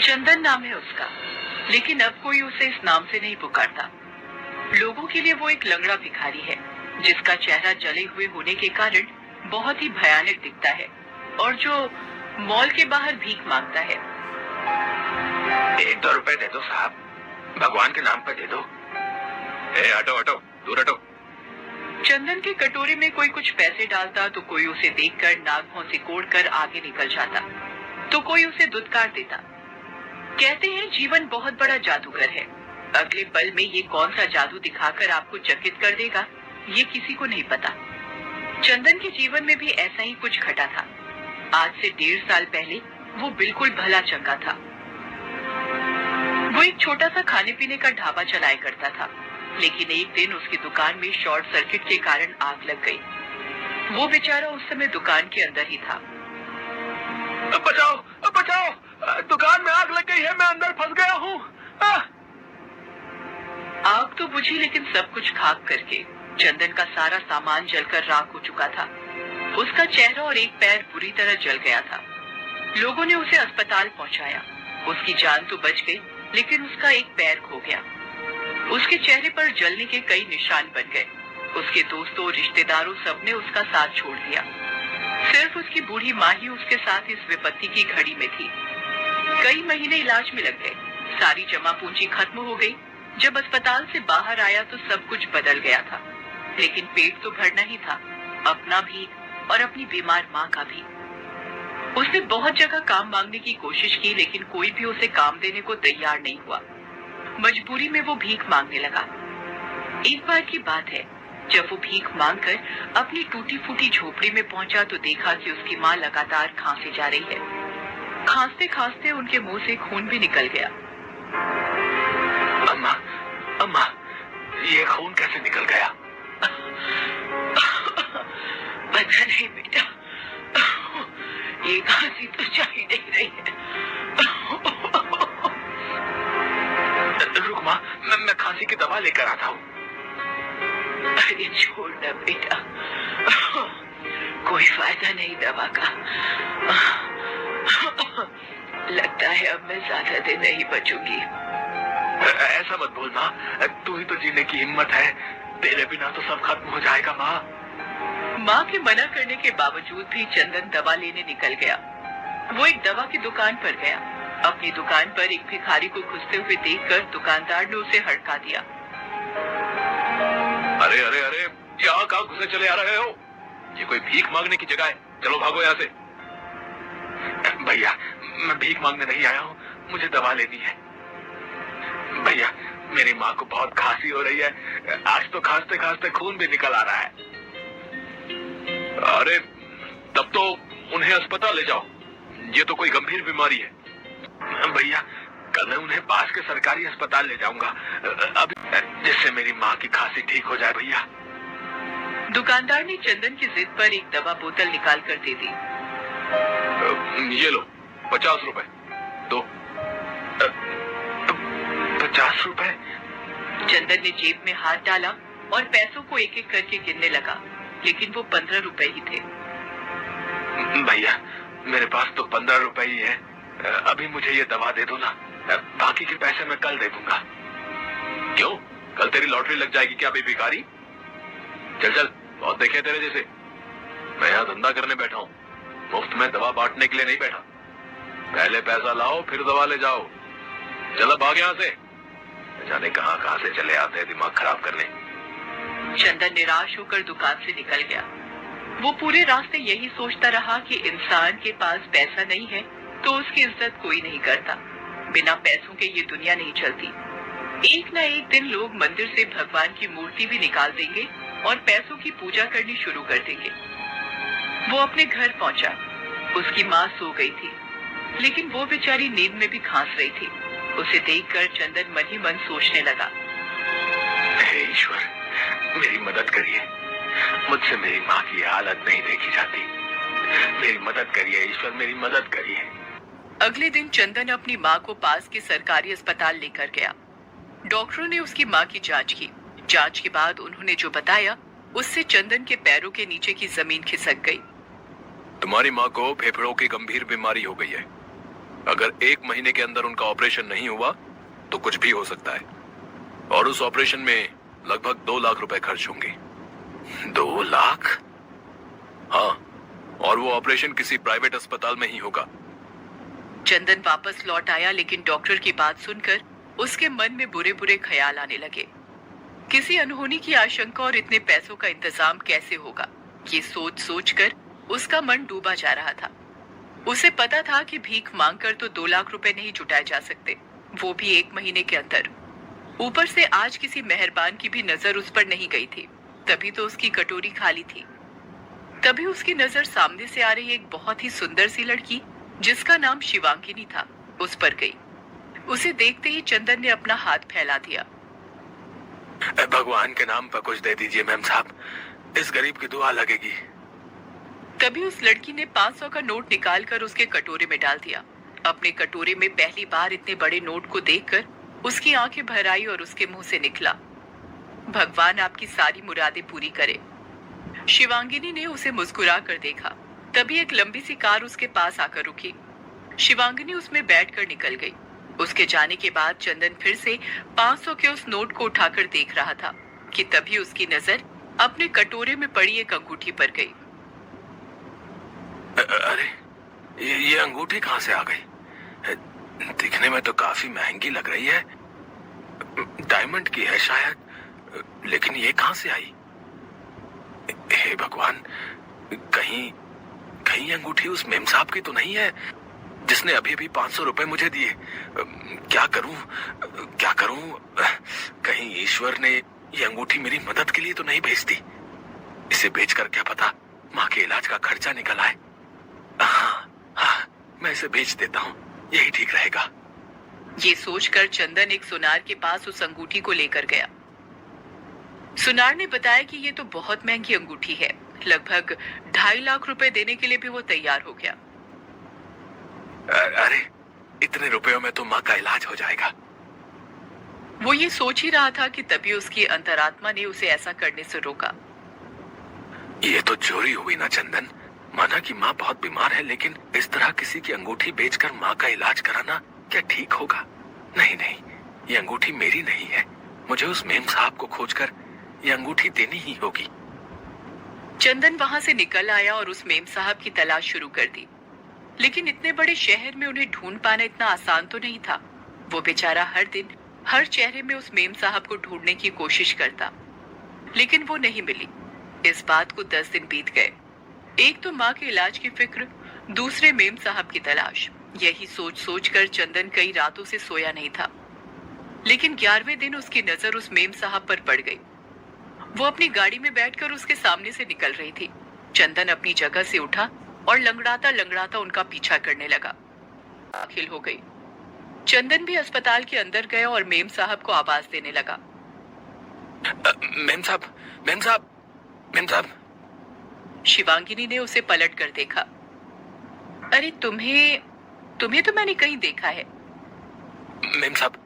चंदन नाम है उसका, लेकिन अब कोई उसे इस नाम से नहीं पुकारता। लोगों के लिए वो एक लंगड़ा भिखारी है, जिसका चेहरा जले हुए होने के कारण बहुत ही भयानक दिखता है और जो मॉल के बाहर भीख मांगता है। 1-2 रुपए दे दो साहब, भगवान के नाम पर दे दो। हटो हटो, दूर हटो। चंदन के कटोरे में कोई कुछ पैसे डालता तो कोई उसे देखकर नाक भौं सिकोड़ कर आगे निकल जाता, तो कोई उसे दुत्कार देता। कहते हैं जीवन बहुत बड़ा जादूगर है। अगले पल में ये कौन सा जादू दिखाकर आपको चकित कर देगा, ये किसी को नहीं पता। चंदन के जीवन में भी ऐसा ही कुछ घटा था। आज से 1.5 साल पहले वो बिल्कुल भला चंगा था। वो एक छोटा सा खाने पीने का ढाबा चलाया करता था, लेकिन एक दिन उसकी दुकान में शॉर्ट सर्किट के कारण आग लग गई। वो बेचारा उस समय दुकान के अंदर ही था। बचाओ बचाओ, दुकान में आग लग गई है, मैं अंदर फंस गया हूँ। आग तो बुझी, लेकिन सब कुछ खाक करके चंदन का सारा सामान जलकर राख हो चुका था। उसका चेहरा और एक पैर बुरी तरह जल गया था। लोगों ने उसे अस्पताल पहुंचाया। उसकी जान तो बच गई, लेकिन उसका एक पैर खो गया। उसके चेहरे पर जलने के कई निशान बन गए। उसके दोस्तों और रिश्तेदारों सबने उसका साथ छोड़ दिया। सिर्फ उसकी बूढ़ी माँ ही उसके साथ इस विपत्ति की घड़ी में थी। कई महीने इलाज में लग गए। सारी जमा पूंजी खत्म हो गई। जब अस्पताल से बाहर आया तो सब कुछ बदल गया था, लेकिन पेट तो भरना ही था, अपना भी और अपनी बीमार माँ का भी। उसने बहुत जगह काम मांगने की कोशिश की, लेकिन कोई भी उसे काम देने को तैयार नहीं हुआ। मजबूरी में वो भीख मांगने लगा। एक बार की बात है, जब वो भीख मांगकर अपनी टूटी फूटी झोपड़ी में पहुंचा तो देखा कि उसकी माँ लगातार खांसे जा रही है। खांसते खांसते उनके मुंह से खून भी निकल गया। अम्मा, अम्मा, ये खून कैसे निकल गया? पता नहीं बेटा, ये खांसी तो जा ही नहीं रही है। रुक माँ, मैं खांसी की दवा लेकर आता हूँ। अरे छोड़ ना बेटा, कोई फायदा नहीं दवा का। लगता है अब मैं ज्यादा दिन नहीं बचूंगी। ऐसा मत बोल माँ, तू ही तो जीने की हिम्मत है। तेरे बिना तो सब खत्म हो जाएगा माँ। माँ के मना करने के बावजूद भी चंदन दवा लेने निकल गया। वो एक दवा की दुकान पर गया। अपनी दुकान पर एक भिखारी को घुसते हुए देखकर दुकानदार ने उसे हड़का दिया। अरे अरे अरे, यहाँ कहाँ घुसे चले आ रहे हो? ये कोई भीख मांगने की जगह है, चलो भागो यहाँ से। भैया, मैं भीख मांगने नहीं आया हूँ, मुझे दवा लेनी है। भैया, मेरी माँ को बहुत खांसी हो रही है। आज तो खांसते खांसते खून भी निकल आ रहा है। अरे तब तो उन्हें अस्पताल ले जाओ, ये तो कोई गंभीर बीमारी है। भैया, कल मैं उन्हें पास के सरकारी अस्पताल ले जाऊंगा, अभी, जिससे मेरी माँ की खांसी ठीक हो जाए। भैया, दुकानदार ने चंदन की जिद पर एक दवा बोतल निकाल कर दे दी। ये लो, 50 रुपए दो। 50 रुपए? चंदन ने जेब में हाथ डाला और पैसों को एक एक करके गिनने लगा, लेकिन वो 15 रुपए ही थे। भैया, मेरे पास तो 15 रुपए ही है। अभी मुझे ये दवा दे दो ना, बाकी के पैसे मैं कल दे दूंगा। क्यों, कल तेरी लॉटरी लग जाएगी क्या बे भिखारी? चल चल, बहुत देखे तेरे जैसे। मैं यहाँ धंधा करने बैठा हूँ, मुफ्त में दवा बांटने के लिए नहीं बैठा। पहले पैसा लाओ फिर दवा ले जाओ। चलो भाग यहाँ से, जाने कहाँ कहाँ से चले आते हैं दिमाग खराब करने। चंदन निराश होकर दुकान से निकल गया। वो पूरे रास्ते यही सोचता रहा कि इंसान के पास पैसा नहीं है तो उसकी इज्जत कोई नहीं करता। बिना पैसों के ये दुनिया नहीं चलती। एक न एक दिन लोग मंदिर से भगवान की मूर्ति भी निकाल देंगे और पैसों की पूजा करनी शुरू कर देंगे। वो अपने घर पहुंचा। उसकी माँ सो गई थी, लेकिन वो बेचारी नींद में भी खांस रही थी। उसे देखकर चंदन मन ही मन सोचने लगा, हे ईश्वर, मेरी मदद करिए। मुझसे मेरी माँ की हालत नहीं देखी जाती। मेरी मदद करिए ईश्वर, मेरी मदद करिए। अगले दिन चंदन अपनी माँ को पास के सरकारी अस्पताल लेकर गया। डॉक्टरों ने उसकी माँ की जांच की। जांच के बाद उन्होंने जो बताया, उससे चंदन के पैरों के नीचे की जमीन खिसक गई। तुम्हारी माँ को फेफड़ों की गंभीर बीमारी हो गई है। अगर 1 महीने के अंदर उनका ऑपरेशन नहीं हुआ तो कुछ भी हो सकता है, और उस ऑपरेशन में लगभग 2 लाख रुपए खर्च होंगे। 2 लाख? हाँ, और वो ऑपरेशन किसी प्राइवेट अस्पताल में ही होगा। चंदन वापस लौट आया, लेकिन डॉक्टर की बात सुनकर उसके मन में बुरे बुरे ख्याल आने लगे। किसी अनहोनी की आशंका और इतने पैसों का इंतजाम कैसे होगा, ये सोच सोच कर उसका मन डूबा जा रहा था। उसे पता था कि भीख मांगकर तो 2 लाख रुपए नहीं जुटाए जा सकते, वो भी 1 महीने के अंदर। ऊपर से आज किसी मेहरबान की भी नजर उस पर नहीं गई थी, तभी तो उसकी कटोरी खाली थी। तभी उसकी नजर सामने से आ रही एक बहुत ही सुंदर सी लड़की, जिसका नाम शिवांगिनी था, उस पर गई। उसे देखते ही चंदन ने अपना हाथ फैला दिया। भगवान के नाम पर कुछ दे दीजिए मैम साहब, इस गरीब की दुआ लगेगी। तभी उस लड़की ने 500 का नोट निकालकर उसके कटोरे में डाल दिया। अपने कटोरे में पहली बार इतने बड़े नोट को देखकर उसकी आंखें भर आई और उसके मुंह से निकला, भगवान आपकी सारी मुरादें पूरी करे। शिवांगिनी ने उसे मुस्कुरा कर देखा। तभी एक लंबी सी कार उसके पास आकर रुकी। शिवांगिनी उसमें बैठकर निकल गई। उसके जाने के बाद चंदन फिर से 500 के उस नोट को उठाकर देख रहा था कि तभी उसकी नजर अपने कटोरे में पड़ी एक अंगूठी पर गई। अरे ये अंगूठी कहाँ से आ गई? दिखने में तो काफी महंगी लग रही है, डायमंड की है शायद, लेकिन ये कहाँ से आई? हे भगवान, कहीं कहीं अंगूठी उस मेम साहब की तो नहीं है जिसने अभी अभी 500 रुपए मुझे दिए? क्या करूं क्या करूं? कहीं ईश्वर ने ये अंगूठी मेरी मदद के लिए तो नहीं भेज दी? इसे बेचकर क्या पता माँ के इलाज का खर्चा निकल आए। हाँ, मैं इसे बेच देता हूँ, यही ठीक रहेगा। ये सोचकर चंदन एक सुनार के पास उस अंगूठी को लेकर गया। सुनार ने बताया कि ये तो बहुत महंगी अंगूठी है, लगभग 2.5 लाख रुपए देने के लिए भी वो तैयार हो गया। अरे इतने रुपयों में तो माँ का इलाज हो जाएगा। वो ये सोच ही रहा था कि तभी उसकी अंतरात्मा ने उसे ऐसा करने से रोका। ये तो चोरी हुई ना चंदन। माना कि माँ बहुत बीमार है, लेकिन इस तरह किसी की अंगूठी बेचकर माँ का इलाज कराना क्या ठीक होगा? नहीं नहीं, ये अंगूठी मेरी नहीं है। मुझे उस मेम साहब को खोजकर ये अंगूठी देनी ही होगी। चंदन वहां से निकल आया और उस मेम साहब की तलाश शुरू कर दी। लेकिन इतने बड़े शहर में उन्हें ढूंढ पाना इतना आसान तो नहीं था। वो बेचारा हर दिन हर चेहरे में उस मेम साहब को ढूंढने की कोशिश करता, लेकिन वो नहीं मिली। इस बात को 10 दिन बीत गए। एक तो माँ के इलाज की फिक्र, दूसरे मेम साहब की तलाश। यही सोच सोच कर चंदन कई रातों से सोया नहीं था। लेकिन 11वें दिन उसकी नजर उस मेम साहब पर पड़ गई। वो अपनी गाड़ी में बैठकर उसके सामने से निकल रही थी। चंदन अपनी जगह से उठा और लंगड़ाता लंगड़ाता उनका पीछा करने लगा। दाखिल हो गई। चंदन भी अस्पताल के अंदर गया और मेम साहब को आवाज देने लगा। मेम साहब, मेम साहब, मेम साहब। शिवांगिनी ने उसे पलट कर देखा। अरे तुम्हें तो मैंने कहीं देखा है। मेम साहब,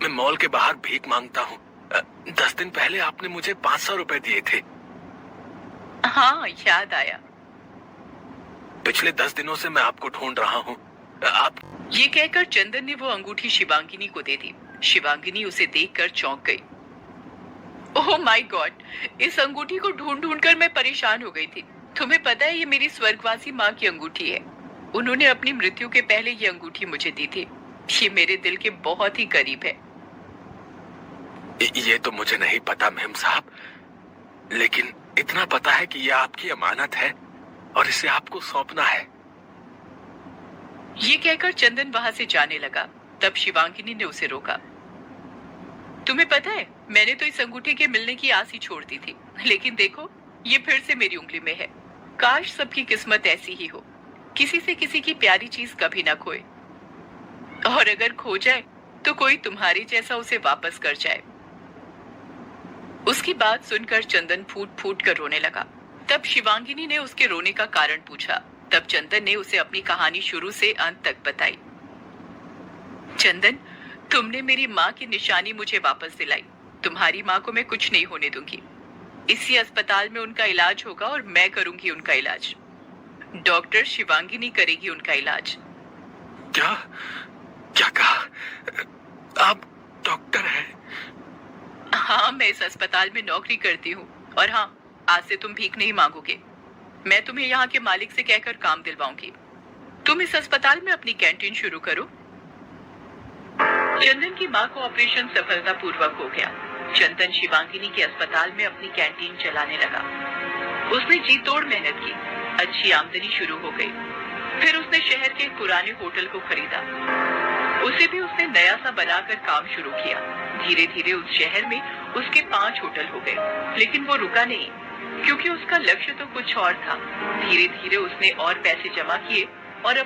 मैं मॉल के बाहर भीख मांगता हूँ। 10 दिन पहले आपने मुझे 500 रुपए दिए थे। हाँ, याद आया। पिछले 10 दिनों से मैं आपको ढूंढ रहा हूँ। आप... ये कहकर चंदन ने वो अंगूठी शिवांगिनी को दे दी। शिवांगिनी उसे देखकर चौंक गई। ओह माय गॉड, इस अंगूठी को ढूंढ ढूंढ कर मैं परेशान हो गई थी। तुम्हें पता है, ये मेरी स्वर्गवासी माँ की अंगूठी है। उन्होंने अपनी मृत्यु के पहले ये अंगूठी मुझे दी थी। ये मेरे दिल के बहुत ही करीब है। ये तो मुझे नहीं पता मेम साहब, लेकिन इतना पता है कि यह आपकी अमानत है और इसे आपको सौंपना है। ये कहकर चंदन वहां से जाने लगा। तब शिवांगिनी ने उसे रोका। तुम्हें पता है, मैंने तो इस अंगूठी के मिलने की आस ही छोड़ दी थी, लेकिन देखो ये फिर से मेरी उंगली में है। काश सबकी किस्मत ऐसी ही हो, किसी से किसी की प्यारी चीज कभी ना खोए, और अगर खो जाए तो कोई तुम्हारी जैसा उसे वापस कर जाए। उसकी बात सुनकर चंदन फूट फूट कर रोने लगा। तब शिवांगिनी ने उसके रोने का कारण पूछा। तब चंदन ने उसे अपनी कहानी शुरू से अंत तक बताई। चंदन, तुमने मेरी माँ की निशानी मुझे वापस दिलाई। तुम्हारी माँ को मैं कुछ नहीं होने दूंगी। इसी अस्पताल में उनका इलाज होगा और मैं करूंगी उनका इलाज। डॉक्टर शिवांगिनी करेगी उनका इलाज। क्या क्या कहा? आप डॉक्टर हैं? हाँ, मैं इस अस्पताल में नौकरी करती हूँ और हाँ, आज से तुम भीख नहीं मांगोगे। मैं तुम्हें यहाँ के मालिक से कहकर काम दिलवाऊंगी। तुम इस अस्पताल में अपनी कैंटीन शुरू करो। चंदन की माँ को ऑपरेशन सफलतापूर्वक हो गया। चंदन शिवांगिनी के अस्पताल में अपनी कैंटीन चलाने लगा। उसने जी तोड़ मेहनत की, अच्छी आमदनी शुरू हो गई। फिर उसने शहर के एक पुराने होटल को खरीदा। उसे भी उसने नया सा बनाकर काम शुरू किया। धीरे धीरे उस शहर में उसके 5 होटल हो गए, लेकिन वो रुका नहीं, क्योंकि उसका लक्ष्य तो कुछ और था। धीरे धीरे उसने और पैसे जमा किए और